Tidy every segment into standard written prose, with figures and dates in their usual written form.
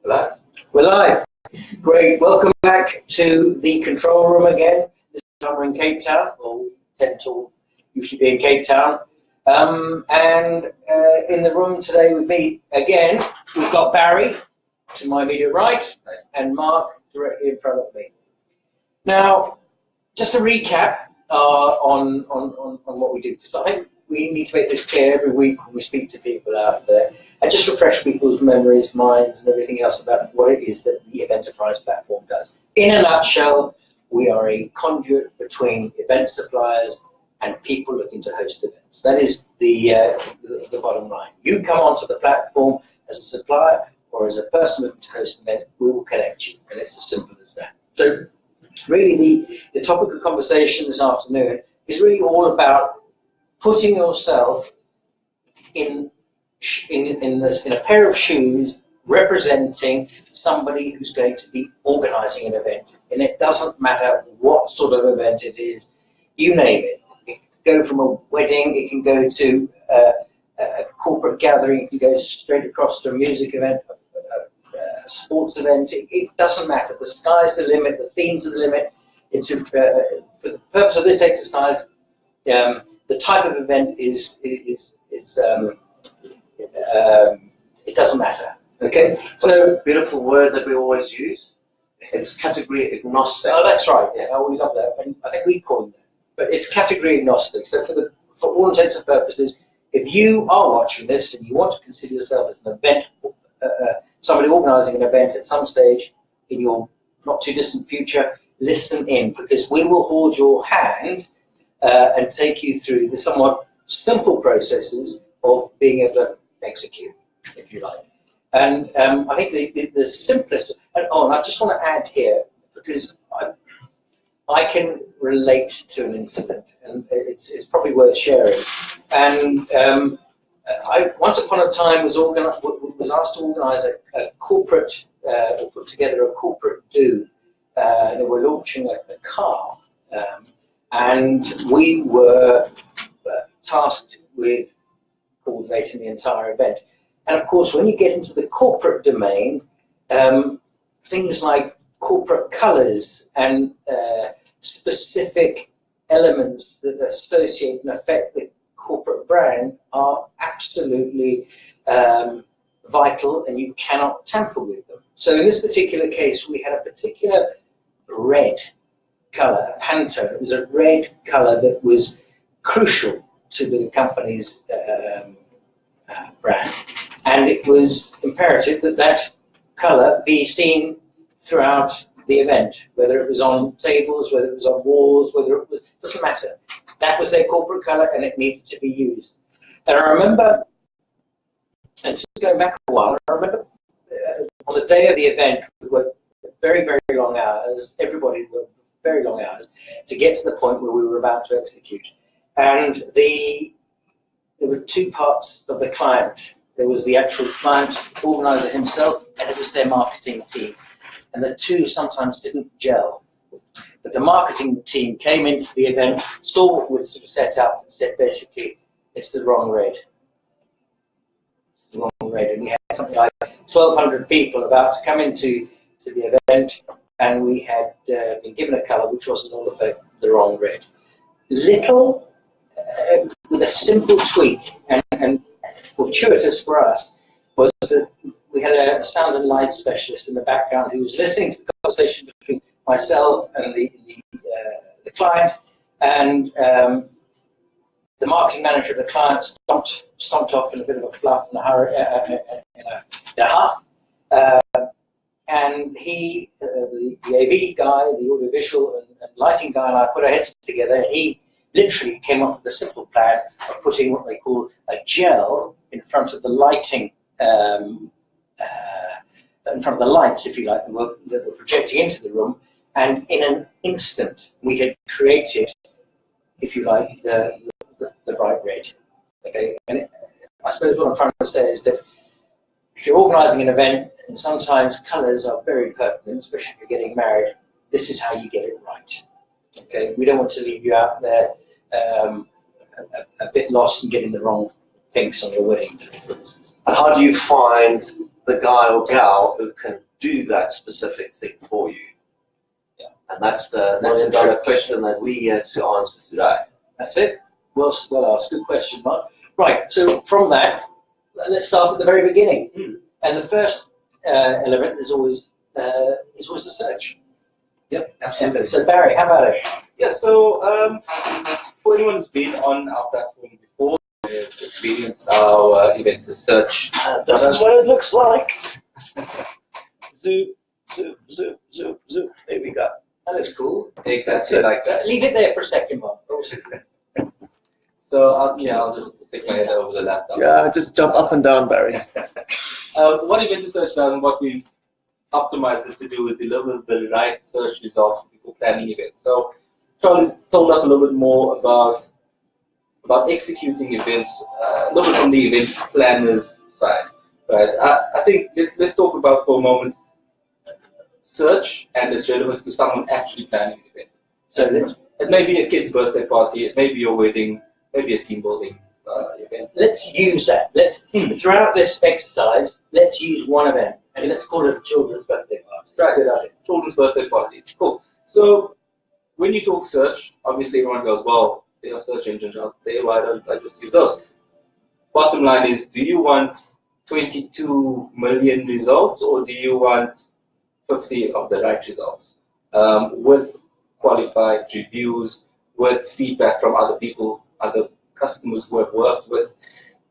Hello? We're live. Great. Welcome back to the control room again. This time we're in Cape Town, or we tend to usually be in Cape Town. In the room today with me again, we've got Barry to my immediate right and Mark directly in front of me. Now, just a recap on what we do, because I think we need to make this clear every week when we speak to people out there, and just refresh people's memories, minds, and everything else about what it is that the Eventerprise platform does. In a nutshell, we are a conduit between event suppliers and people looking to host events. That is the bottom line. You come onto the platform as a supplier or as a person looking to host an event, we will connect you, and it's as simple as that. So really the topic of conversation this afternoon is really all about putting yourself in a pair of shoes representing somebody who's going to be organizing an event. And it doesn't matter what sort of event it is, you name it. It can go from a wedding, it can go to a corporate gathering, it can go straight across to a music event, a sports event. It doesn't matter. The sky's the limit, the theme's the limit. It's for the purpose of this exercise, the type of event it doesn't matter. Okay, so beautiful word that we always use. It's category agnostic. Oh, that's right. Yeah, we love that. And I think we call it that. But it's category agnostic. So for all intents and purposes, if you are watching this and you want to consider yourself as an event, somebody organising an event at some stage in your not too distant future, listen in, because we will hold your hand and take you through the somewhat simple processes of being able to execute, if you like. And I think the simplest, and I just want to add here, because I can relate to an incident, and it's probably worth sharing. And I once upon a time was asked to organise a corporate, or put together a corporate do. They were launching a car. And we were tasked with coordinating the entire event. And of course, when you get into the corporate domain, things like corporate colours and specific elements that associate and affect the corporate brand are absolutely vital, and you cannot tamper with them. So in this particular case, we had a particular red colour, a Pantone. It was a red colour that was crucial to the company's brand, and it was imperative that that colour be seen throughout the event, whether it was on tables, whether it was on walls, whether it was, doesn't matter. That was their corporate colour, and it needed to be used. And I remember, and this is going back a while, I remember on the day of the event, we worked very, very long hours. Everybody worked very long hours to get to the point where we were about to execute. And there were two parts of the client. There was the actual client organizer himself, and it was their marketing team. And the two sometimes didn't gel. But the marketing team came into the event, saw what we'd sort of set up, and said, basically, it's the wrong red. It's the wrong red. And we had something like 1,200 people about to come into the event, and we had been given a colour which was in all effect the wrong red. Little, with a simple tweak, and fortuitous for us, was that we had a sound and light specialist in the background who was listening to the conversation between myself and the client, and the marketing manager of the client stomped off in a bit of a fluff and a hurry, in a huff. And he, the AV guy, the audiovisual and lighting guy, and I put our heads together, and he literally came up with a simple plan of putting what they call a gel in front of the lighting, in front of the lights, if you like, that were projecting into the room. And in an instant, we had created, if you like, the bright red. Okay, and I suppose what I'm trying to say is that if you're organising an event, and sometimes colours are very pertinent, especially if you're getting married, this is how you get it right. Okay, we don't want to leave you out there a bit lost and getting the wrong things on your wedding, for instance. How do you find the guy or gal who can do that specific thing for you. Yeah. And that's the $1 million question that we had to answer today. That's it. Well asked. Good question, Mark. Right. So from that, let's start at the very beginning. And the first element is always the search. Yep, absolutely. So Barry, how about it? Yeah, so for anyone who's been on our platform before, they've experienced our event to search. This is what it looks like. Zoom, zoom, zoom, zoom, zoom. There we go. That looks cool. Exactly like that. Leave it there for a second, Mark. So I'll just stick my head over the laptop. Yeah, just jump up and down, Barry. What event to search does and what we've optimized it to do is deliver the right search results for people planning events. So Charlie's told us a little bit more about executing events, a little bit from the event planner's side, right? I think let's talk about for a moment search and its relevance to someone actually planning an event. So it may be a kid's birthday party, it may be your wedding, maybe a team building event. Let's use that. Throughout this exercise, let's use one event. And let's call it a children's birthday party. Right. Good idea. Children's birthday party. Cool. So when you talk search, obviously everyone goes, well, there are search engines out there, why don't I just use those? Bottom line is, do you want 22 million results or do you want 50 of the right results? With qualified reviews, with feedback from other people, other customers who have worked with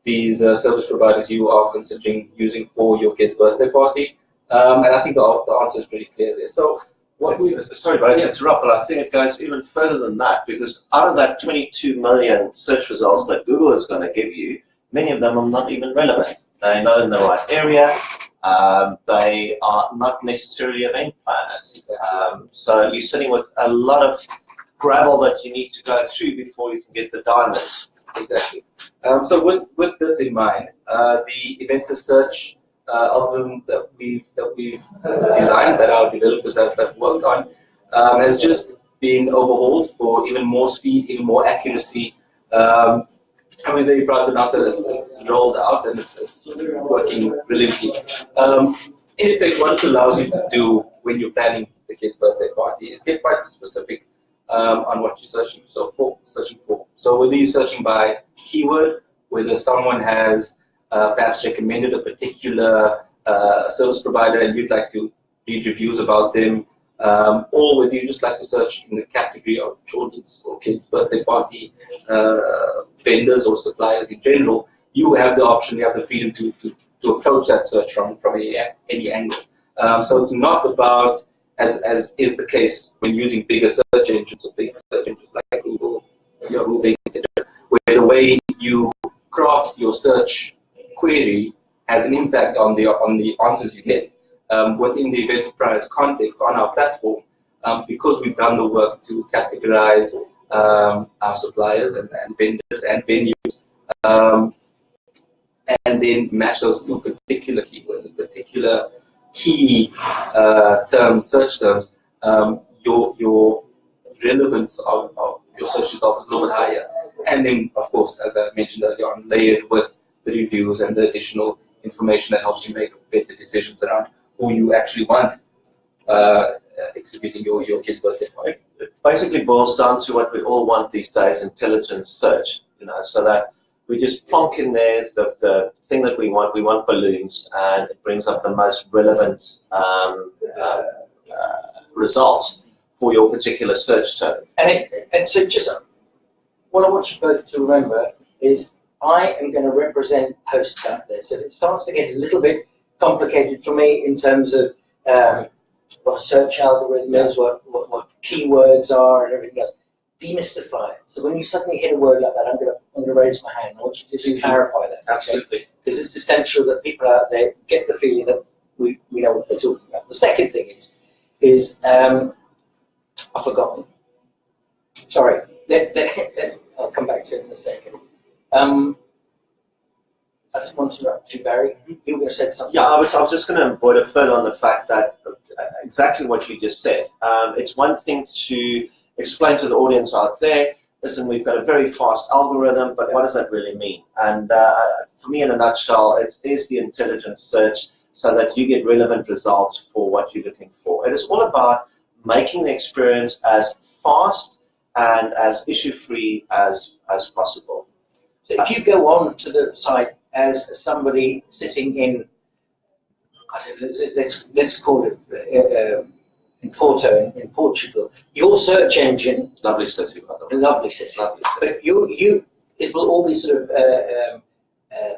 these service providers you are considering using for your kid's birthday party. And I think the answer is pretty clear there. So sorry, Barry, to interrupt, but I think it goes even further than that, because out of that 22 million search results that Google is going to give you, many of them are not even relevant. They're not in the right area. They are not necessarily event planners. So you're sitting with a lot of gravel that you need to go through before you can get the diamonds. Exactly. So with this in mind, the event to search algorithm that we've designed, that our developers have worked on, has just been overhauled for even more speed, even more accuracy. I'm very proud to announce that it's rolled out and it's working brilliantly. In effect, what it allows you to do when you're planning the kid's birthday party is get quite specific on what you're searching for. So whether you're searching by keyword, whether someone has perhaps recommended a particular service provider and you'd like to read reviews about them, or whether you just like to search in the category of children's or kids' birthday party vendors or suppliers in general, you have the option, you have the freedom to approach that search from any angle. So it's not about, as is the case when using bigger search engines or big search engines like Google, Yahoo, Bing, etc., where the way you craft your search query has an impact on the answers you get. Within the Eventerprise context on our platform, because we've done the work to categorize our suppliers and vendors and venues, and then match those two particular keywords and particular key terms, search terms, your relevance of your search result is a little bit higher. And then, of course, as I mentioned earlier on, layered with the reviews and the additional information that helps you make better decisions around who you actually want executing your kid's birthday party. It basically boils down to what we all want these days: intelligent search. So that we just plonk in there the thing that we want. We want balloons, and it brings up the most relevant results for your particular search term. And so just what I want you both to remember is I am going to represent hosts out there. So it starts to get a little bit complicated for me in terms of what a search algorithm is, what keywords are, and everything else. Demystify it. So when you suddenly hit a word like that, I'm going to raise my hand. I want you to clarify that. Absolutely. Because it's essential that people out there get the feeling that we know what they're talking about. The second thing is I've forgotten. Sorry. I'll come back to it in a second. I just want to interrupt you, Barry. You were going to say something. Yeah, I was just going to embroider further on the fact that exactly what you just said. It's one thing to explain to the audience out there, listen, we've got a very fast algorithm, but what does that really mean? And for me, in a nutshell, it is the intelligent search so that you get relevant results for what you're looking for. It is all about making the experience as fast and as issue-free as possible. So if you go on to the site as somebody sitting in, I don't know, let's call it in Porto, in Portugal, your search engine, Lovely city, by the way. lovely city, Lovely city. but it will all be sort of the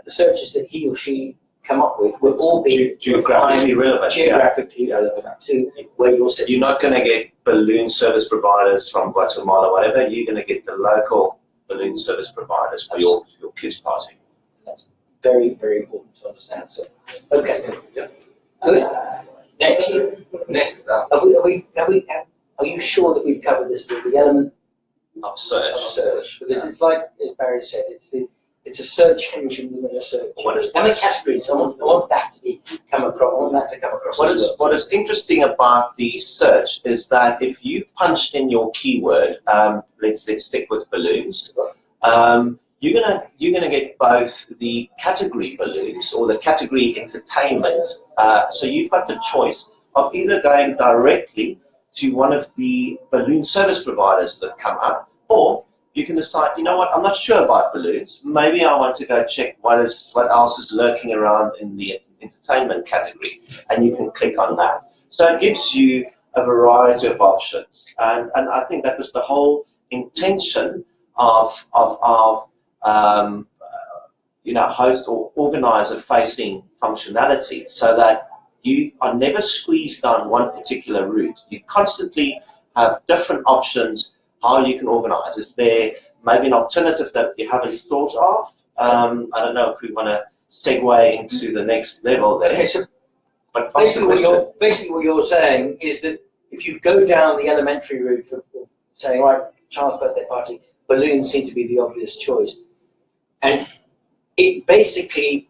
searches that he or she come up with will all be geographically relevant. Geographically relevant to where you're sitting. You're not going to get balloon service providers from Guatemala, whatever. You're going to get the local balloon service providers for your kids' party. That's very, very important to understand. So, okay. Yeah. Good. Next. Are you sure that we've covered this with the element Of search. Because it's like, as Barry said, it's a search engine within a search. And the categories, I want that to come across. What is interesting about the search is that if you punch in your keyword, let's stick with balloons, you're gonna get both the category balloons or the category entertainment. So you've got the choice of either going directly to one of the balloon service providers that come up, or you can decide, you know what, I'm not sure about balloons. Maybe I want to go check what else is lurking around in the entertainment category, and you can click on that. So it gives you a variety of options, and I think that was the whole intention of our host or organizer-facing functionality, so that you are never squeezed down one particular route. You constantly have different options how you can organize. Is there maybe an alternative that you haven't thought of? I don't know if we want to segue into the next level there. Okay, so basically what you're saying is that if you go down the elementary route of saying, right, child's birthday party, balloons seem to be the obvious choice, and it basically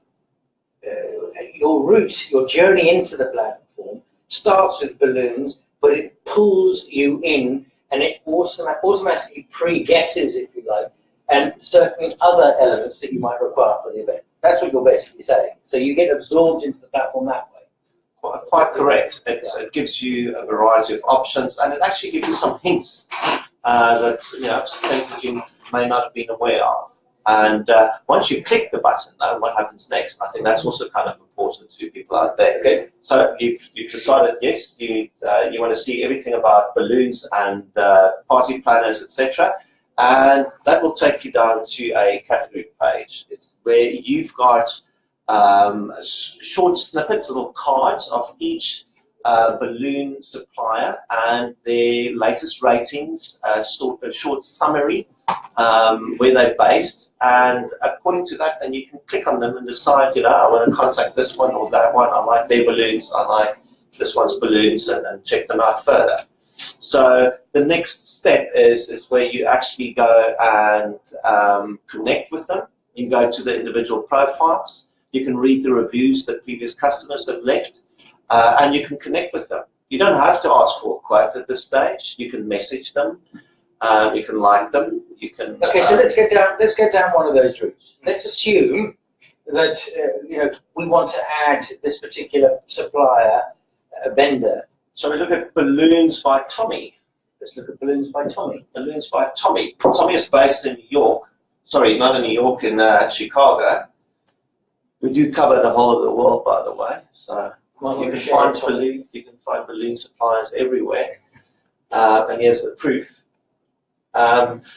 your journey into the platform starts with balloons, but it pulls you in, and it automatically pre-guesses, if you like, and certain other elements that you might require for the event. That's what you're basically saying. So you get absorbed into the platform that way. Quite correct. It gives you a variety of options, and it actually gives you some hints that things that you may not have been aware of. And once you click the button, though, what happens next? I think that's also kind of important to people out there. Okay. So you've decided, yes, you want to see everything about balloons and party planners, etc. And that will take you down to a category page. It's where you've got short snippets, little cards of each balloon supplier and their latest ratings, a short summary, where they're based, and according to that, then you can click on them and decide, I want to contact this one or that one. I like their balloons. I like this one's balloons, and check them out further. So the next step is where you actually go and connect with them. You go to the individual profiles. You can read the reviews that previous customers have left, and you can connect with them. You don't have to ask for a quote at this stage. You can message them. You can like them. You can. Okay, so let's go down one of those routes. Let's assume that we want to add this particular supplier, vendor. So we look at Balloons by Tommy. Let's look at Balloons by Tommy. Balloons by Tommy. Tommy is based in New York. Sorry, not in New York, in Chicago. We do cover the whole of the world, by the way. So you can find balloon suppliers everywhere. And here's the proof.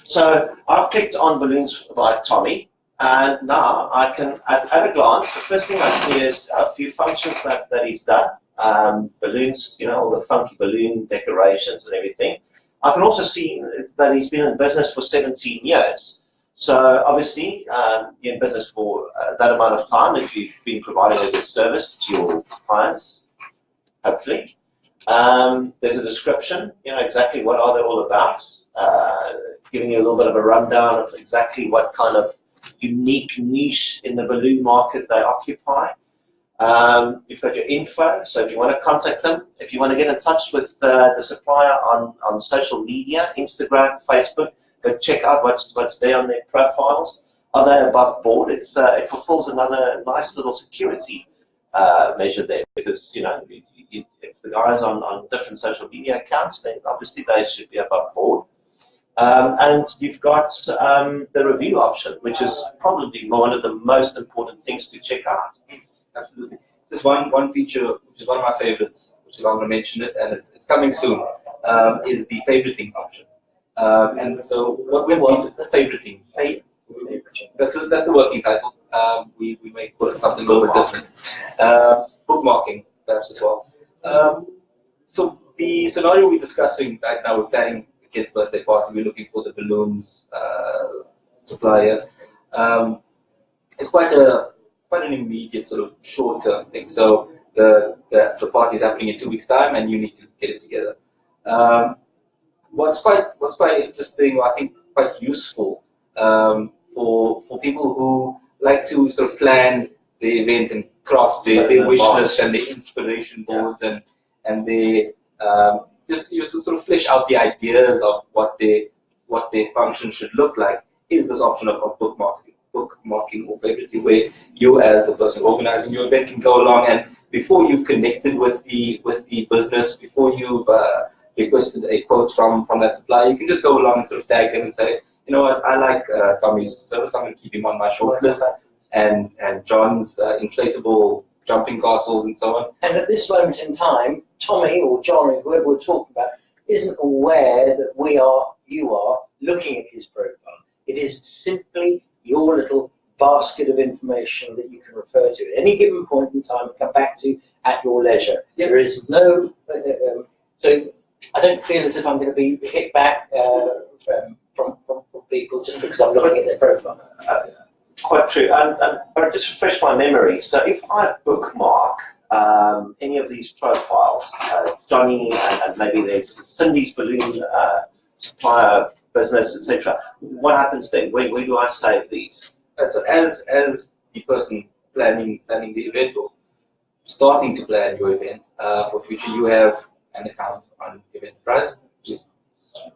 So I've clicked on Balloons by Tommy, and now I can, at a glance, the first thing I see is a few functions that he's done. Balloons, all the funky balloon decorations and everything. I can also see that he's been in business for 17 years. So obviously, you're in business for that amount of time if you've been providing a good service to your clients, hopefully. There's a description, exactly what are they all about. Giving you a little bit of a rundown of exactly what kind of unique niche in the balloon market they occupy. You've got your info, so if you want to contact them, if you want to get in touch with the supplier on social media, Instagram, Facebook, go check out what's there on their profiles. Are they above board? It fulfills another nice little security measure there, because if the guys on different social media accounts, then obviously they should be above board. And you've got the review option, which is probably one of the most important things to check out. Absolutely. There's one feature which is one of my favorites, which I'm going to mention it, and it's coming soon, is the favoriting option. And so what we want, the favoriting. That's the working title. We may call it something a little bit different. Bookmarking, perhaps as well. So the scenario we're discussing right now, we're planning the kids' birthday party. We're looking for the balloons supplier. It's quite an immediate sort of short-term thing. So the party is happening in 2 weeks' time, and you need to get it together. What's quite interesting, or I think quite useful for people who like to sort of plan the event and craft their wish list and their inspiration boards, and they just sort of flesh out the ideas of what their function should look like. Is this option of bookmarking or favoriting, where you, as the person organizing your event, can go along, and before you've connected with the business, before you've requested a quote from that supplier, you can just go along and sort of tag them and say, you know what, I like Tommy's service, I'm going to keep him on my short list, and John's inflatable jumping castles and so on. And at this moment in time, Tommy or John or whoever we're talking about isn't aware that you are looking at his profile. It is simply your little basket of information that you can refer to at any given point in time and come back to at your leisure. Yep. There is no, so I don't feel as if I'm going to be hit back from people just because I'm looking at their profile. Quite true. But just refresh my memory. So if I bookmark any of these profiles, Johnny, and maybe there's Cindy's balloon supplier business, etc., what happens then? Where do I save these? So as the person planning the event or starting to plan your event for future, you have an account on Eventerprise, which is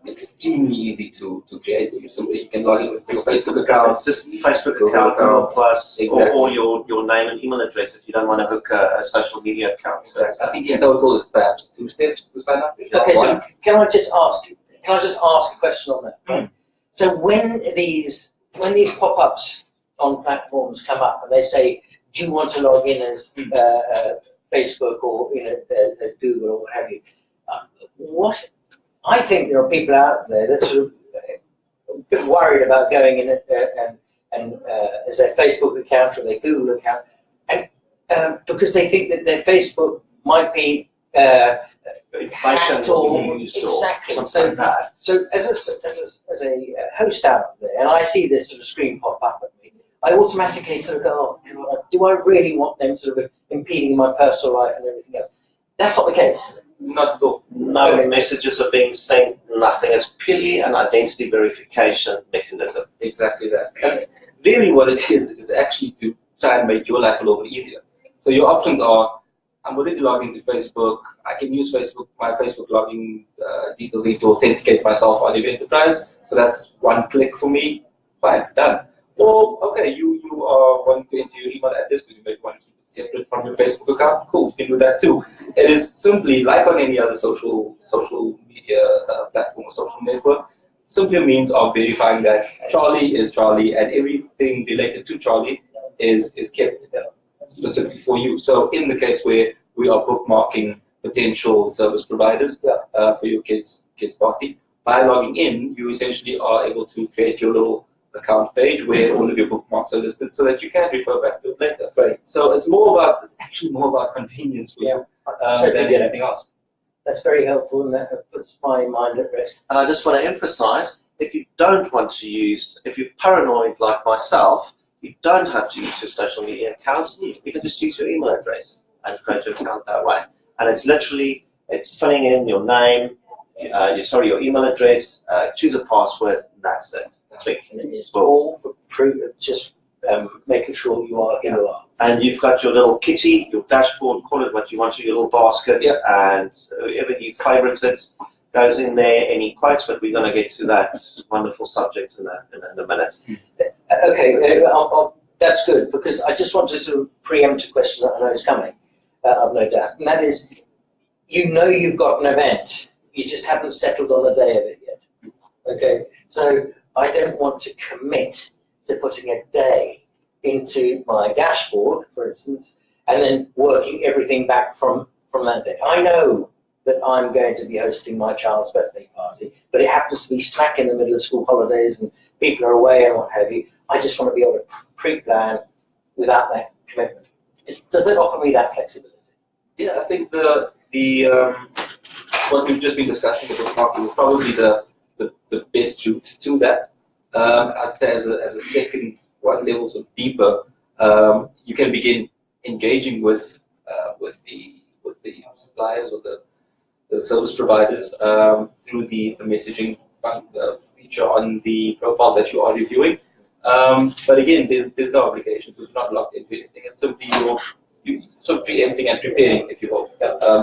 extremely easy to create. So you can log in with your Facebook account, just Facebook account, plus exactly. or your name and email address if you don't want to hook a social media account. Exactly. I think in total is perhaps 2 steps to sign up. Okay, so can I just ask a question on that? So when these pop-ups on platforms come up and they say, do you want to log in as Facebook or as Google or what have you? I think there are people out there that sort of a bit worried about going in and as their Facebook account or their Google account, and because they think that their Facebook might be hacked or exactly. Something like that. So as a host out there, and I see this sort of screen pop up at me, I automatically sort of go, oh, God, do I really want them sort of impeding my personal life and everything else? That's not the case. Not at all. No messages are being sent, nothing. It's purely an identity verification mechanism. Exactly that. And really what it is actually to try and make your life a little bit easier. So your options are, I'm already logged into Facebook. I can use my Facebook login details to authenticate myself on Eventerprise. So that's one click for me. Fine, done. Or, okay, you are wanting to enter your email address because you may want to keep it separate from your Facebook account. Cool, you can do that too. It is simply, like on any other social media platform or social network, simply a means of verifying that Charlie is Charlie and everything related to Charlie is kept specifically for you. So in the case where we are bookmarking potential service providers for your kids' party, by logging in, you essentially are able to create your little account page where all of your bookmarks are listed so that you can refer back to it later. Right. So it's actually more about convenience for you than anything else. That's very helpful, and that puts my mind at rest. And I just want to emphasize, if you don't want to use, if you're paranoid like myself, you don't have to use your social media accounts. You can just use your email address and create your account that way. And it's literally, it's filling in your name, your email address, choose a password, and that's it. Click. And it is all for just making sure you are who you are. And you've got your little kitty, your dashboard, call it what you want, your little basket, and whoever you favorited goes in there, any quotes, but we're going to get to that wonderful subject in a minute. Okay, that's good, because I just want to sort of preempt a question that I know is coming, I've no doubt, and that is, you know you've got an event, you just haven't settled on the day of it yet. Okay, so I don't want to commit to putting a day into my dashboard, for instance, and then working everything back from that day. I know that I'm going to be hosting my child's birthday party, but it happens to be smack in the middle of school holidays and people are away and what have you. I just want to be able to pre-plan without that commitment. Does it offer me that flexibility? Yeah, I think the what we've just been discussing about marketing is probably the best route to that. I'd say as a second one level of deeper, you can begin engaging with the suppliers or the service providers through the messaging feature on the profile that you are reviewing. But again, there's no obligation to not locked into anything. It's simply you sort of preempting and preparing, if you will,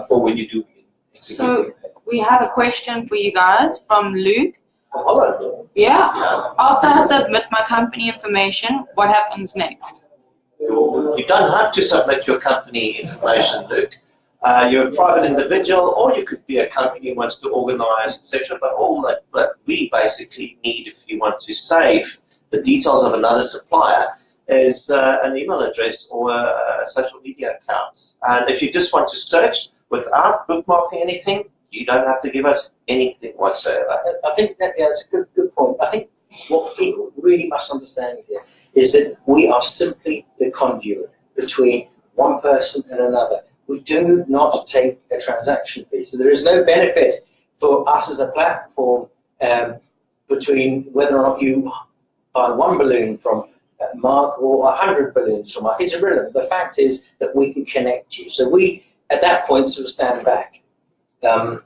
for when you do begin executing. So we have a question for you guys from Luke. Hello. Yeah. After I submit my company information, what happens next? You don't have to submit your company information, Luke. You're a private individual, or you could be a company who wants to organize, etc. But all that we basically need, if you want to save the details of another supplier, is an email address or a social media account. And if you just want to search without bookmarking anything, you don't have to give us anything whatsoever. I think that's a good point. I think what people really must understand here is that we are simply the conduit between one person and another. We do not take a transaction fee. So there is no benefit for us as a platform between whether or not you buy one balloon from Mark or 100 balloons from Mark. It's irrelevant. The fact is that we can connect you. So we, at that point, sort of stand back. And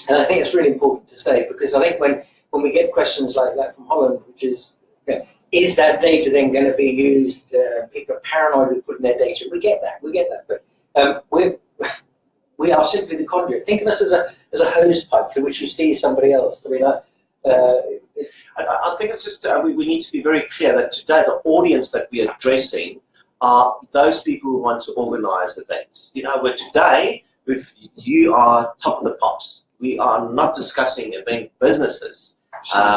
I think it's really important to say, because I think when we get questions like that from Holland, which is, is that data then going to be used? People are paranoid with putting their data. We get that. But we are simply the conduit. Think of us as a hose pipe through which you see somebody else. I mean, I think it's just we need to be very clear that today the audience that we are addressing are those people who want to organize events. You know, where today, if you are top of the pops. We are not discussing event businesses.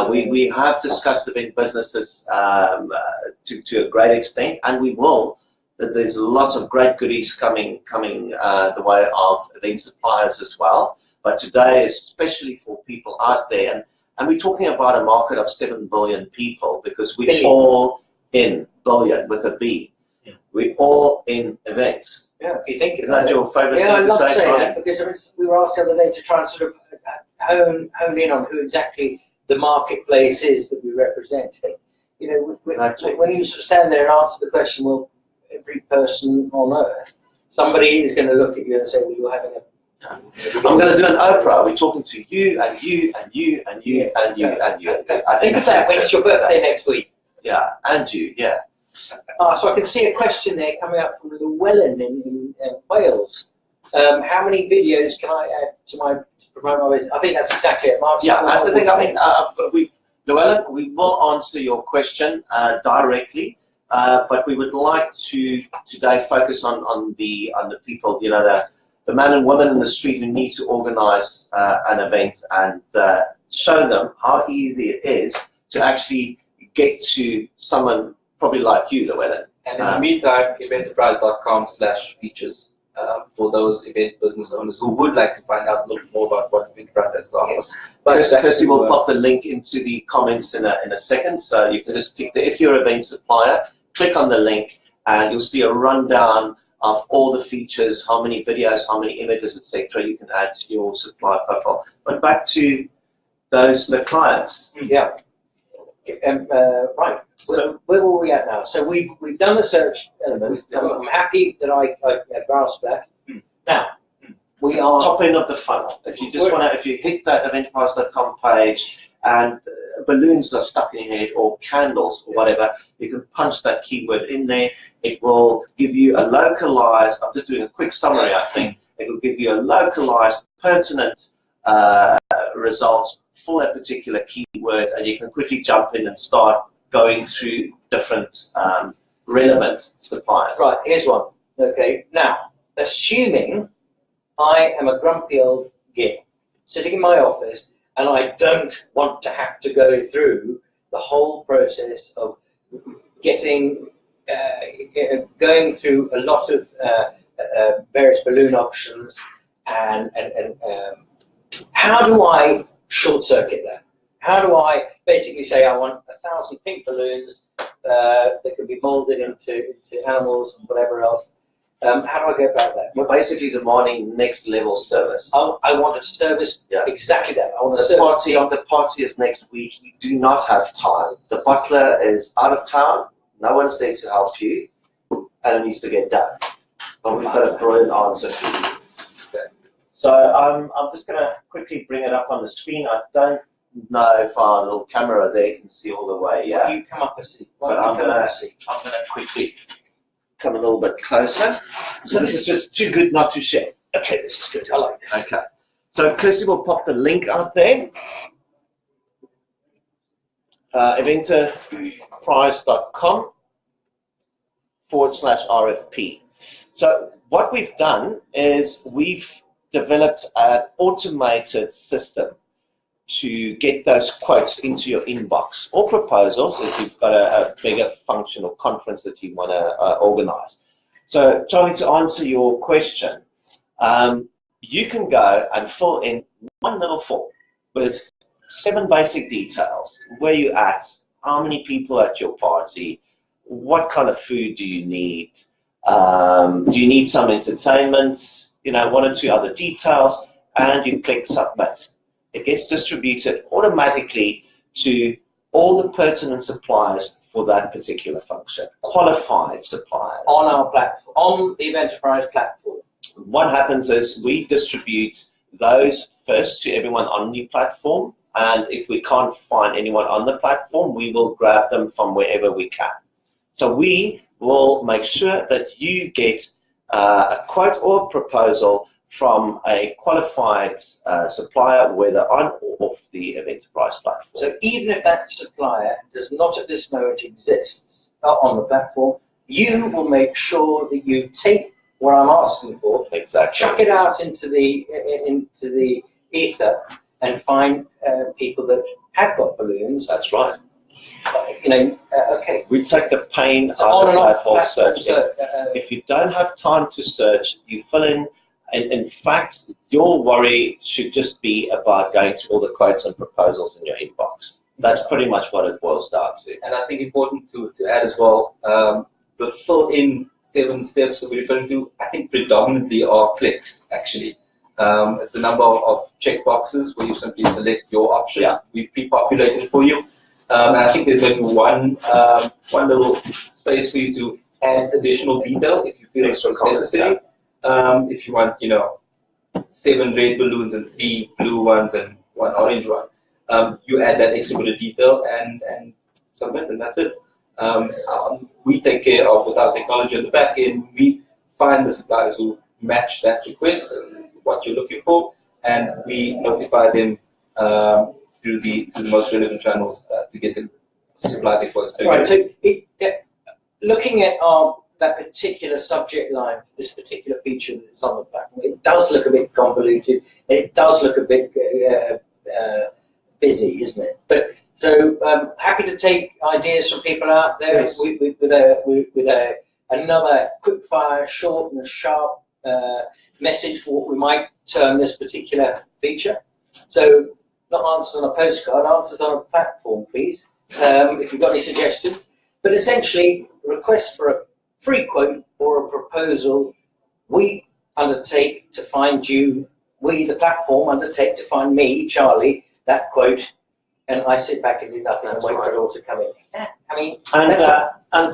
We have discussed event businesses to a great extent, and we will. There's lots of great goodies coming the way of event suppliers as well. But today, especially for people out there, and we're talking about a market of 7 billion people, because we're all in billion with a B. Yeah. We're all in events. Yeah, if you think is that your favourite thing to say? I love saying that, because we were asked the other day to try and sort of hone in on who exactly the marketplace is that we represent. You know, when you sort of stand there and answer the question, well, every person on earth, somebody is going to look at you and say, well, you're having a... I'm going to do an Oprah. We're talking to you and you and you and you and you and you. I think of that when it's your birthday next week. Yeah, and you, yeah. So I can see a question there coming up from Llewellyn in Wales. How many videos can I add to promote my business? I think that's exactly it, Mark. Yeah, I think, Llewellyn, we will answer your question directly, but we would like to today focus on the people, you know, the men and women in the street who need to organize an event and show them how easy it is to actually get to someone probably like you, Llewellyn. And in the meantime, Eventerprise.com/features for those event business owners who would like to find out a little more about what Eventerprise has to offer. Yes. But Kirsty will pop the link into the comments in a second, so you can just click if you're an event supplier, click on the link, and you'll see a rundown of all the features, how many videos, how many images, etc. you can add to your supplier profile. But back to the clients. Yeah. Right. So where were we at now? So we've done the search element. I'm happy that I grasped that. Now we are top end of the funnel. If you just want to, if you hit that Eventerprise.com page and balloons are stuck in your head or candles or whatever, you can punch that keyword in there. It will give you a localized. I'm just doing a quick summary. I think it will give you a localized, pertinent results for that particular keyword, and you can quickly jump in and start going through different relevant suppliers. Right, here's one. Okay, now, assuming I am a grumpy old git sitting in my office and I don't want to have to go through the whole process of getting, going through a lot of various balloon options and how do I short circuit that? How do I basically say I want 1,000 pink balloons that can be molded into animals and whatever else? How do I go about that? You're basically demanding next level service. I want a service, exactly that. I want a The service. the party is next week. You do not have time. The butler is out of town. No one's there to help you, and it needs to get done. But we've got a brilliant answer for you. So I'm just going to quickly bring it up on the screen. I don't know if our little camera there can see all the way. Yeah. You come up a seat. But I'm going to quickly come a little bit closer. So this is just too good not to share. Okay, this is good. I like this. Okay. So Kirsty will pop the link out there. Eventerprise.com /RFP. So what we've done is we've developed an automated system to get those quotes into your inbox or proposals if you've got a bigger function or conference that you want to organize. So Charlie, to answer your question, you can go and fill in one little form with 7 basic details: where you're at, how many people at your party, what kind of food do you need, do you need some entertainment, 1 or 2 other details, and you click submit. It gets distributed automatically to all the pertinent suppliers for that particular function, qualified suppliers. On our platform, on the Eventerprise platform. What happens is we distribute those first to everyone on the platform, and if we can't find anyone on the platform, we will grab them from wherever we can. So we will make sure that you get a quote or a proposal from a qualified supplier, whether on or off the Eventerprise platform. So even if that supplier does not at this moment exist on the platform, you will make sure that you take what I'm asking for, Exactly. chuck it out into the ether, and find people that have got balloons. That's right. Okay. We take the pain So out on of and that off whole platform. search. If you don't have time to search, you fill in. And in fact, your worry should just be about going through all the quotes and proposals in your inbox. That's pretty much what it boils down to. And I think important to add as well, the fill-in 7 steps that we're referring to, I think predominantly are clicks, actually. It's a number of check boxes where you simply select your option. Yeah. We've pre-populated it for you. And I think there's maybe one little space for you to add additional detail if you feel it's necessary. If you want, 7 red balloons and 3 blue ones and 1 orange one, you add that extra bit of detail and submit, and that's it. We take care of, with our technology at the back end, we find the suppliers who match that request and what you're looking for, and we notify them through the most relevant channels to get them to supply the quotes. Right. So looking at that particular subject line for this particular feature that's on the platform, it does look a bit convoluted. It does look a bit busy, isn't it? But so happy to take ideas from people out there. Yes. with another quick fire, short and sharp message for what we might term this particular feature. So not answers on a postcard, answers on a platform, please. If you've got any suggestions. But essentially, a request for a free quote or a proposal, we undertake to find you, the platform, undertake to find me, Charlie, that quote, and I sit back and do nothing and wait for it all to come in. Yeah, I mean, And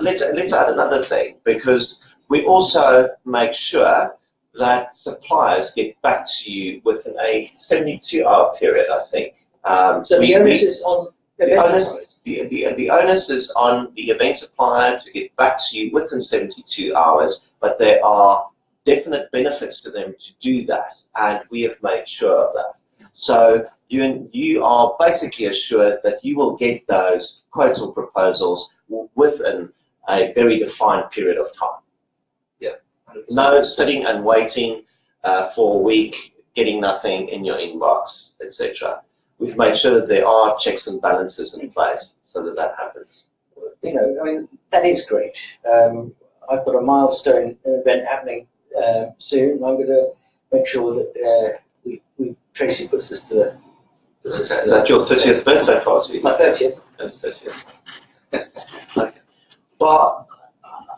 let's add another thing, because we also make sure that suppliers get back to you within a 72-hour period, I think. so the onus is on the onus is on the event supplier to get back to you within 72 hours, but there are definite benefits to them to do that, and we have made sure of that. So you are basically assured that you will get those quotes or proposals within a very defined period of time. Yeah. 100%. No sitting and waiting for a week, getting nothing in your inbox, etc. We've made sure that there are checks and balances in place so that that happens. You know, I mean, that is great. I've got a milestone event happening soon. I'm going to make sure that Tracy puts us to the. Is that your 30th birthday party? My 30th. 30th. Okay. Well,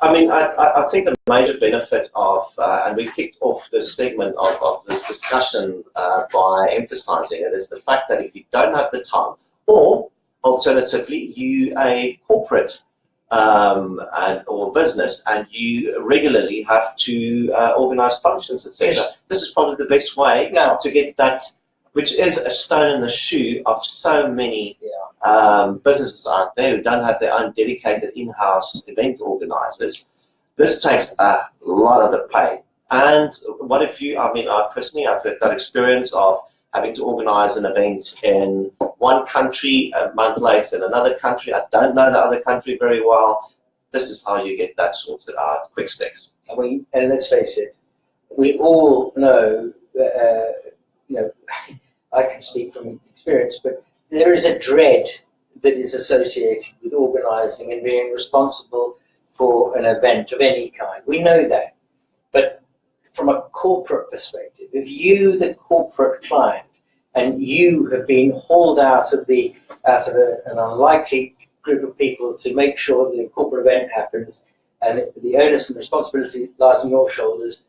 I mean, I think the major benefit of, and we kicked off this segment of this discussion by emphasizing it, is the fact that if you don't have the time, or alternatively, you a corporate or business, and you regularly have to organize functions, etc. Yes. This is probably the best way Now to get that, which is a stone in the shoe of so many businesses out there who don't have their own dedicated in-house event organizers. This takes a lot of the pain. And what if you, I mean, I personally have that experience of having to organize an event in one country, a month later in another country. I don't know the other country very well. This is how you get that sorted out, quick sticks. I mean, and let's face it, we all know that, you know, I can speak from experience, but there is a dread that is associated with organizing and being responsible for an event of any kind. We know that. But from a corporate perspective, if you, the corporate client, and you have been hauled out of an unlikely group of people to make sure that the corporate event happens, and the onus and responsibility lies on your shoulders,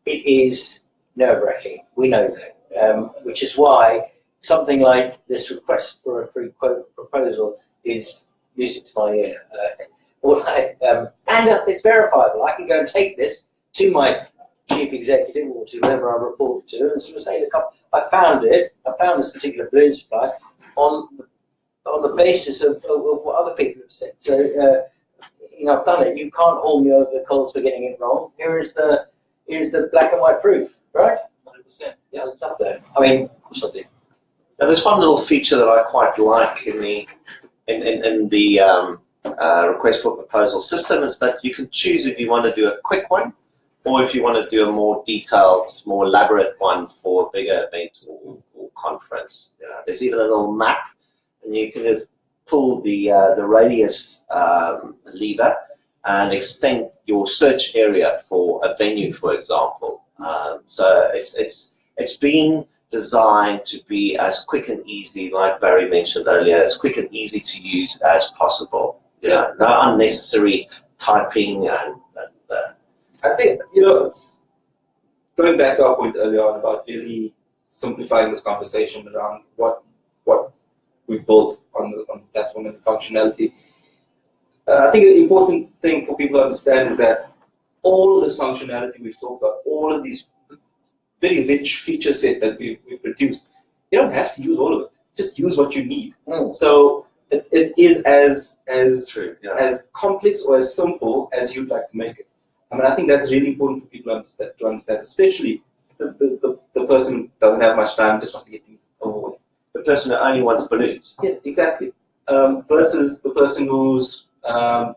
it is nerve-wracking. We know that, which is why something like this request for a free quote proposal is music to my ear. And it's verifiable. I can go and take this to my chief executive or to whoever I report to and sort of say, look, I found this particular balloon supply on the basis of what other people have said. So, you know, I've done it. You can't haul me over the coals for getting it wrong. Here's the black and white proof, right? 100%. Yeah, I love that. I mean, of course I do. Now, there's one little feature that I quite like in the request for proposal system, is that you can choose if you want to do a quick one or if you want to do a more detailed, more elaborate one for a bigger event or conference. There's even a little map, and you can just pull the radius lever and extend your search area for a venue, for example. So it's been designed to be as quick and easy, like Barry mentioned earlier, as quick and easy to use as possible. No unnecessary typing and I think, you know, it's going back to our point earlier on about really simplifying this conversation around what we've built on the platform and the functionality. I think an important thing for people to understand is that all of this functionality we've talked about, all of these very rich feature set that we've produced, you don't have to use all of it. Just use what you need. So it is as true, as complex or as simple as you'd like to make it. I mean, I think that's really important for people to understand, especially the person who doesn't have much time, just wants to get things over with. The person that only wants balloons. Yeah, exactly. Versus the person who's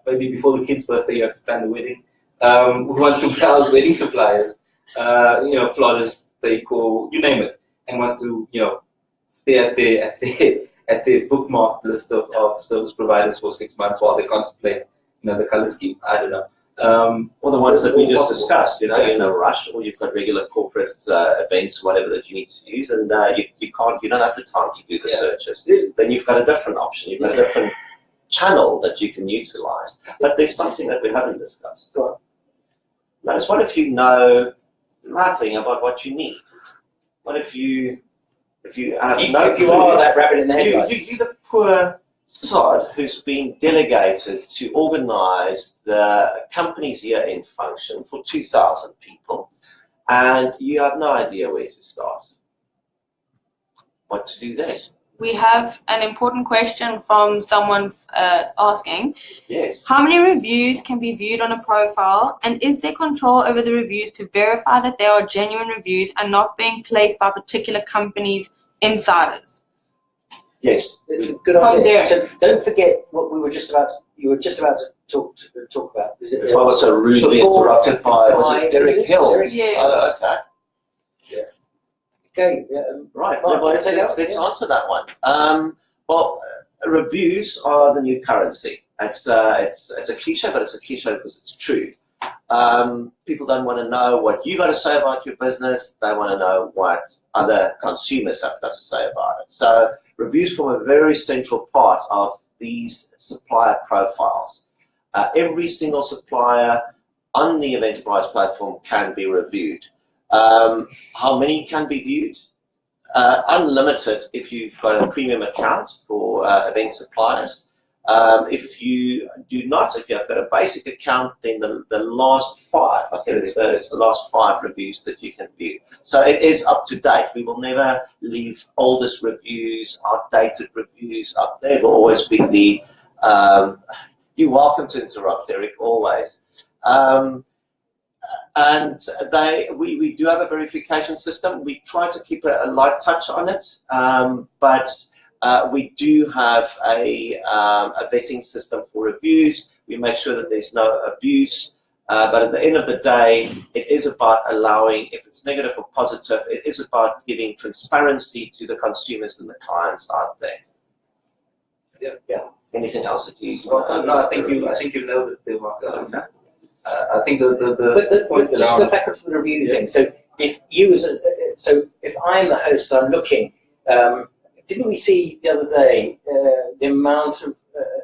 maybe before the kid's birthday, you have to plan the wedding, who wants to browse wedding suppliers, you know, florists, decor, you name it, and wants to, you know, stay at their bookmarked list of service providers for 6 months while they contemplate, you know, the color scheme. I don't know. Or the ones that we just discussed, you know, you're in a rush, or you've got regular corporate events, whatever that you need to use, and you don't have the time to do the searches. Then you've got a different option. You've got a different channel that you can utilize. But there's something that we haven't discussed. Go on. Notice, what if you know nothing about what you need? What if you have no if you are that rabbit in the headlights? You're the poor sod who's been delegated to organize the company's year-end function for 2,000 people, and you have no idea where to start. What to do then? We have an important question from someone asking, Yes. how many reviews can be viewed on a profile, and is there control over the reviews to verify that they are genuine reviews and not being placed by particular companies' insiders? Yes. It's a good idea. So don't forget what you were just about to talk about? Is it, If I was so rudely interrupted by, was it Derek Hills? Yeah. Okay. Yeah. Okay. Right. Mark, Well, take let's it out, answer that one. Well, reviews are the new currency. It's a cliche, but it's a cliche because it's true. People don't want to know what you got to say about your business. They want to know what other consumers have got to say about it. So reviews form a very central part of these supplier profiles. Every single supplier on the Eventerprise platform can be reviewed. How many can be viewed? Unlimited if you've got a premium account for event suppliers. If you do not, if you've got a basic account, then the last 5, I think it's the last 5 reviews that you can view. So it is up to date. We will never leave oldest reviews, outdated reviews up there. It will always be the, you're welcome to interrupt, Eric, always. And we do have a verification system. We try to keep a light touch on it, but we do have a vetting system for reviews. We make sure that there's no abuse, but at the end of the day, it is about allowing, if it's negative or positive, it is about giving transparency to the consumers and the clients out there. Yeah. Anything else that you? No, I think you nailed it there, Mark. Okay. I think the point just around. go back up to the review thing. So if you if I'm the host, I'm looking. Didn't we see the other day the amount of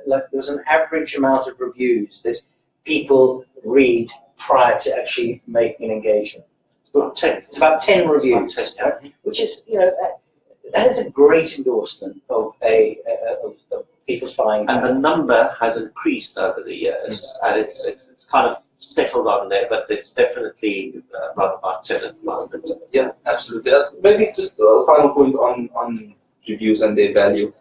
there was an average amount of reviews that people read prior to actually making an engagement? It's about 10. It's about 10 reviews, It's about 10, yeah. which is that is a great endorsement of of people's buying. And the number has increased over the years, and it's kind of settled on there, but it's definitely around about 10 at the moment. Yeah, absolutely. Maybe just a final point on reviews and their value.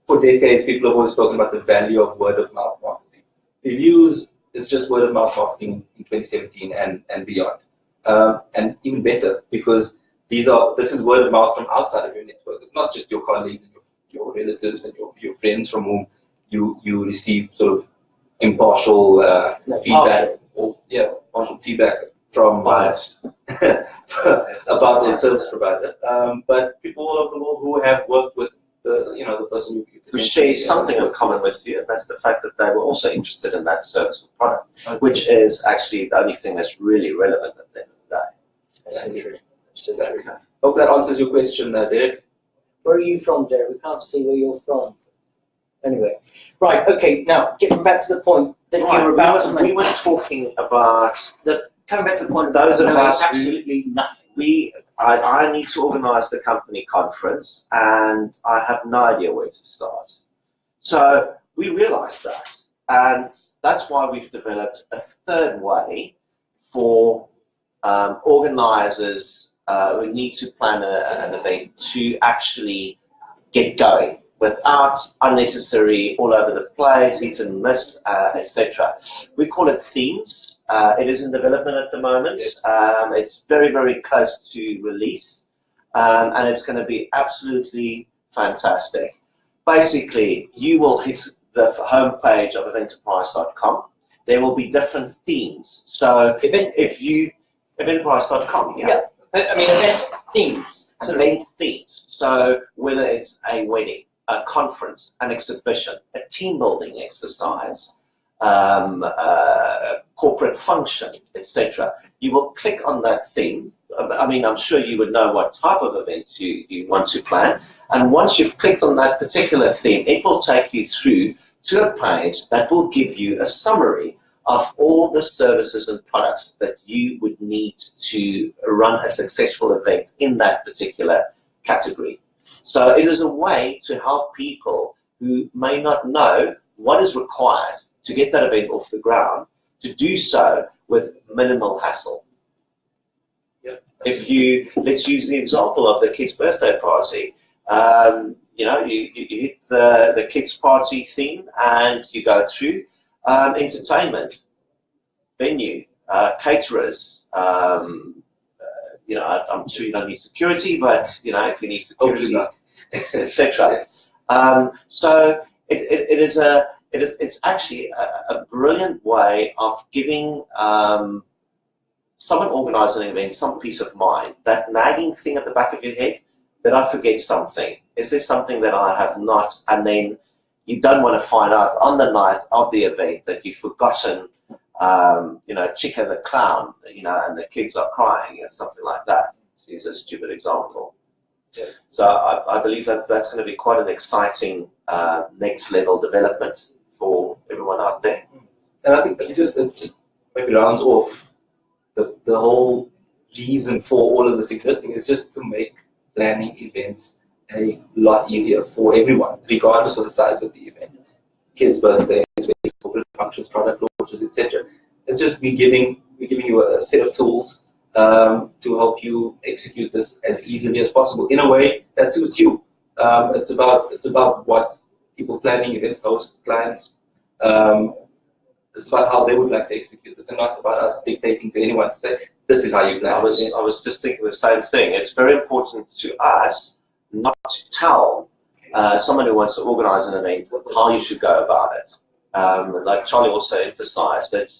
For decades, people have always spoken about the value of word-of-mouth marketing. Reviews is just word-of-mouth marketing in 2017 and beyond. And even better, because this is word-of-mouth from outside of your network. It's not just your colleagues and your relatives and your friends from whom you receive sort of impartial feedback. Partial feedback from Biased. about their service provider. But people all over the world who have worked with the person who shares something in common with you, and that's the fact that they were also interested in that service or product, which is actually the only thing that's really relevant at the end of the day. That's true. Exactly. Hope that answers your question, Derek. Where are you from, Derek? We can't see where you're from. Anyway, right. Okay. Now, getting back to the point that you were about to make. We were talking about Coming back to the point of those of us who- absolutely nothing. I need to organise the company conference, and I have no idea where to start. So we realised that, and that's why we've developed a third way for organisers who need to plan an event to actually get going without unnecessary all over the place, hit and miss, etc. We call it themes. It is in development at the moment. It's very, very close to release, and it's going to be absolutely fantastic. Basically, you will hit the homepage of Eventerprise.com. There will be different themes. So if you Eventerprise.com, Yeah. I mean, event themes. So event themes. So whether it's a wedding, a conference, an exhibition, a team building exercise, corporate function, etc. You will click on that theme. I mean, I'm sure you would know what type of event you want to plan. And once you've clicked on that particular theme, it will take you through to a page that will give you a summary of all the services and products that you would need to run a successful event in that particular category. So it is a way to help people who may not know what is required to get that event off the ground, to do so with minimal hassle. Yeah. If let's use the example of the kids' birthday party. You hit the kids' party theme and you go through entertainment, venue, caterers. I'm sure you don't need security, but if you need security, etc. So it it's actually a brilliant way of giving someone organising an event some peace of mind. That nagging thing at the back of your head, that I forget something. Is there something that I have not? And then you don't want to find out on the night of the event that you've forgotten, Chica the clown, and the kids are crying or something like that. To use a stupid example. Yeah. So I believe that that's going to be quite an exciting next level development for everyone out there. And I think it just maybe rounds off the whole reason for all of this existing is just to make planning events a lot easier for everyone, regardless of the size of the event. Kids' birthdays, corporate functions, product launches, etc. It's just we're giving you a set of tools to help you execute this as easily as possible in a way that suits you. It's about what people planning events, hosts, clients. It's about how they would like to execute this, and not about us dictating to anyone to say this is how you plan. I was just thinking the same thing. It's very important to us not to tell someone who wants to organise an event how you should go about it. Like Charlie also emphasised, that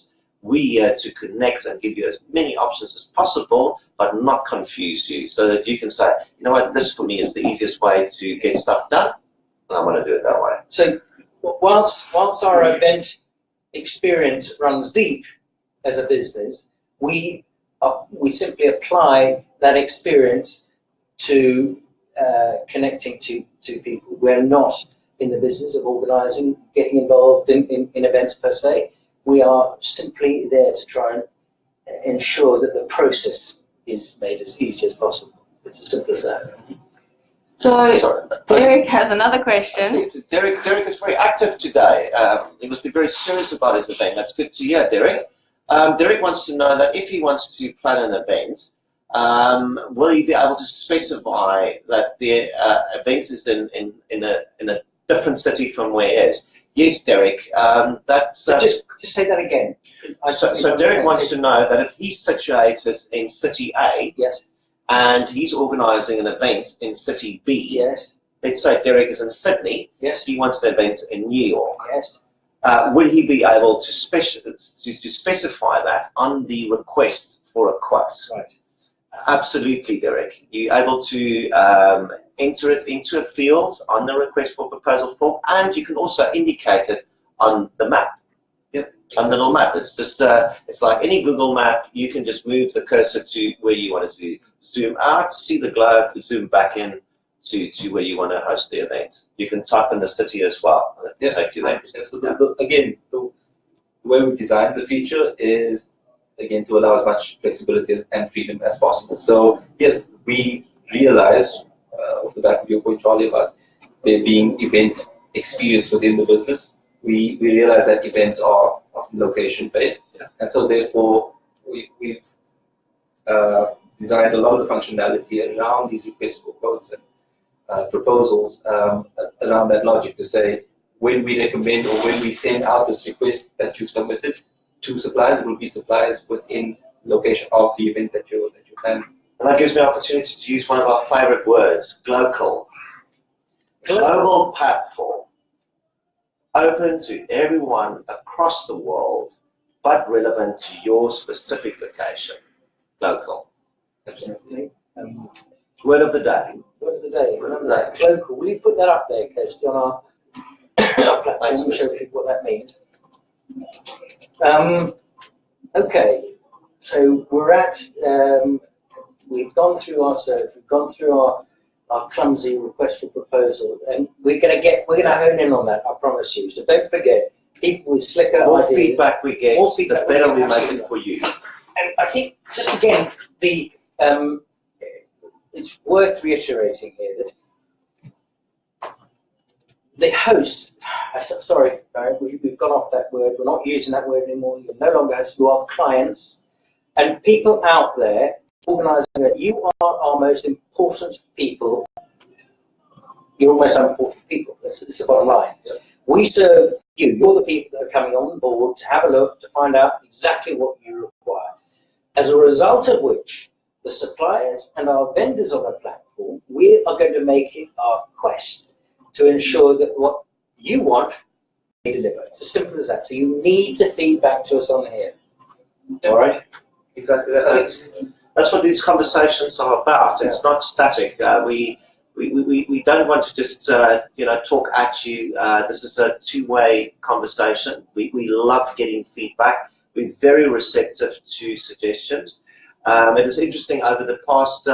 we're here to connect and give you as many options as possible, but not confuse you, so that you can say, you know what, this for me is the easiest way to get stuff done, and I want to do it that way. So whilst our event experience runs deep as a business, we simply apply that experience to connecting to people. We're not in the business of organising, getting involved in events per se. We are simply there to try and ensure that the process is made as easy as possible. It's as simple as that. So Derek has another question. Derek is very active today. He must be very serious about his event. That's good to hear, Derek. Derek wants to know that if he wants to plan an event, will he be able to specify that the event is in a different city from where he is? Yes, Derek. Just say that again. So Derek wants to know that if he's situated in City A, yes, and he's organising an event in City B, yes, let's say Derek is in Sydney, yes, he wants the event in New York. yes. Would he be able to specify that on the request for a quote? Right. Absolutely, Derek. You're able to enter it into a field on the request for proposal form, and you can also indicate it on the map. Yep. On the little map. It's just it's like any Google map. You can just move the cursor to where you want it to zoom out, see the globe, zoom back in to where you want to host the event. You can type in the city as well, and it'll take you there. So again, the way we designed the feature is, again, to allow as much flexibility and freedom as possible. So yes, we realize, off the back of your point, Charlie, about there being event experience within the business. We realize that events are often location based, and so therefore we've designed a lot of the functionality around these requests for quotes and proposals around that logic, to say when we recommend or when we send out this request that you've submitted to suppliers, it will be suppliers within location of the event that you're planning. And that gives me an opportunity to use one of our favourite words, global. Global platform. Open to everyone across the world, but relevant to your specific location. Local. Absolutely. Word of the day. Word of the day. Remember that. Local. Will you put that up there, Kirsty, on our platform? We'll show people what that means. Okay. So we're at. We've gone through our search. We've gone through our clumsy request for proposal, and we're going to hone in on that. I promise you. So don't forget, people with slicker More ideas, feedback we get, the better we make it for you. And I think just again, it's worth reiterating here that the host. Sorry, Barry, we've gone off that word. We're not using that word anymore. You're no longer hosts. You are clients, and people out there organising that. You are our most important people. You're our most important people. That's the bottom line. Yeah. We serve you. You're the people that are coming on board to have a look, to find out exactly what you require. As a result of which, the suppliers and our vendors on the platform, we are going to make it our quest to ensure that what you want deliver. It's as simple as that. So you need to feed back to us on here. All right? Exactly. That's what these conversations are about. It's not static. We don't want to just talk at you. This is a two-way conversation. We love getting feedback. We're very receptive to suggestions. It was interesting over the past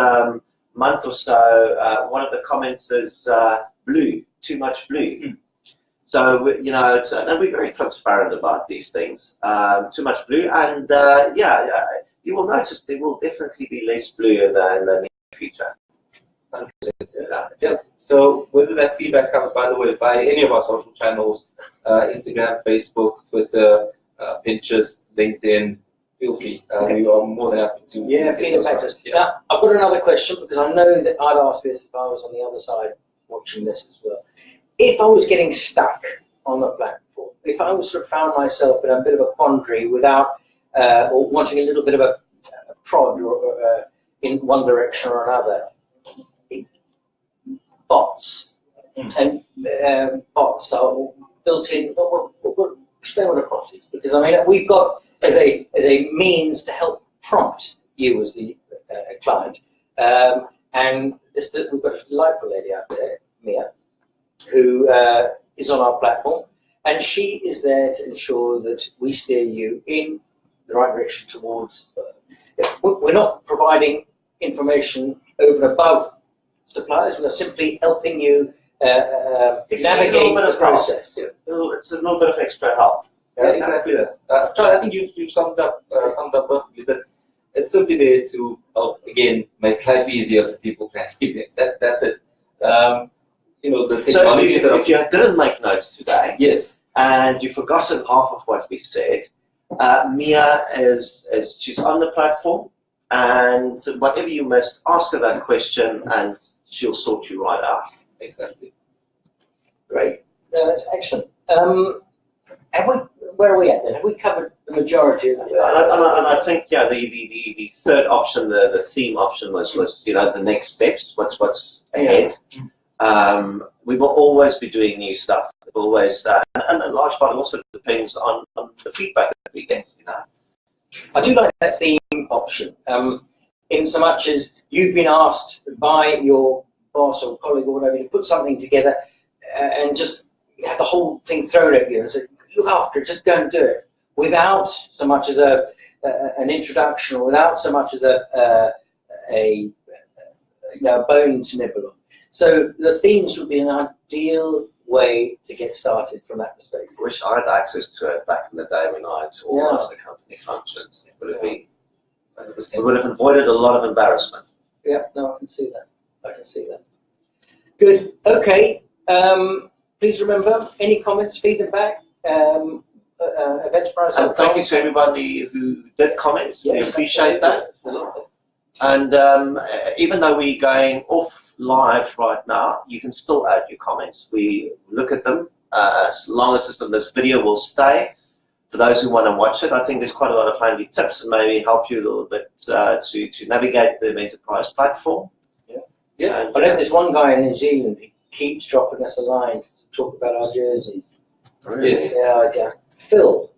month or so. One of the comments is blue, too much blue. So and we're very transparent about these things. Too much blue, and you will notice there will definitely be less blue in the near future. Yeah. So whether that feedback comes, by the way, via any of our social channels, Instagram, Facebook, Twitter, Pinterest, LinkedIn, feel free. We are more than happy to. Yeah, feed it back to us. Now, I've got another question, because I know that I'd ask this if I was on the other side watching this as well. If I was getting stuck on the platform, if I was sort of found myself in a bit of a quandary without, or wanting a little bit of a prod or in one direction or another, bots and bots are built in. Explain what a bot is, because I mean we've got as a means to help prompt you as the client, and we've got a delightful lady out there, Mia, who is on our platform, and she is there to ensure that we steer you in the right direction towards. We're not providing information over and above suppliers. We're simply helping you navigate the process. It's a little bit of extra help. Yeah, exactly that. Charlie, I think you've summed up perfectly that it's simply there to help, again, make life easier for people planning events. That's it. The technology. So if you didn't make notes today, yes, and you've forgotten half of what we said, Mia she's on the platform, and whatever you missed, ask her that question, and she'll sort you right out. Exactly. Great. That's excellent. Where are we at then? Have we covered the majority of it? And I think the third option, the theme option was the next steps. What's ahead? We will always be doing new stuff. Always, and a large part also depends on the feedback that we get. I do like that theme option. In so much as you've been asked by your boss or colleague or whatever to put something together and just have the whole thing thrown at you and say, look after it, just go and do it, without so much as an introduction, or without so much as a bone to nibble on. So the themes would be an ideal way to get started from that perspective. Wish I had access to it back in the day when I had to organise the company functions. It would have been. We would have avoided a lot of embarrassment. Yeah, no, I can see that. Good. Okay. Please remember, any comments, feed them back. Eventerprise.com. And thank you to everybody who did comment. Yes, we appreciate that. And even though we're going off live right now, you can still add your comments. We look at them as long as this video will stay. For those who want to watch it, I think there's quite a lot of handy tips and maybe help you a little bit to navigate the Eventerprise platform. Yeah. I know there's one guy in New Zealand who keeps dropping us a line to talk about our jerseys. Really? Yes. Yeah. Phil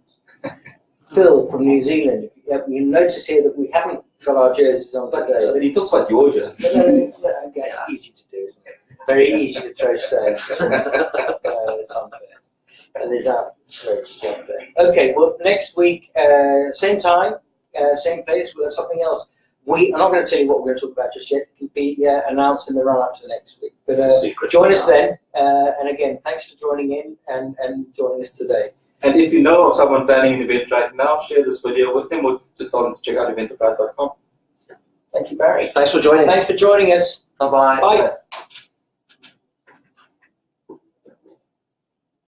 from New Zealand. You notice here that we haven't got our jerseys on today. But he talks about your jersey. It's easy to do, isn't it? Very easy to throw stones. It's unfair. And there's that. So just unfair. Okay, well, next week, same time, same place, we'll have something else. I'm not going to tell you what we're going to talk about just yet. It'll be announced in the run-up to the next week. But join us then. And again, thanks for joining in and joining us today. And if you know of someone planning an event right now, share this video with them, or just tell them to check out Eventerprise.com. Thank you, Barry. Thanks for joining. Thanks for joining us. Bye-bye. Bye.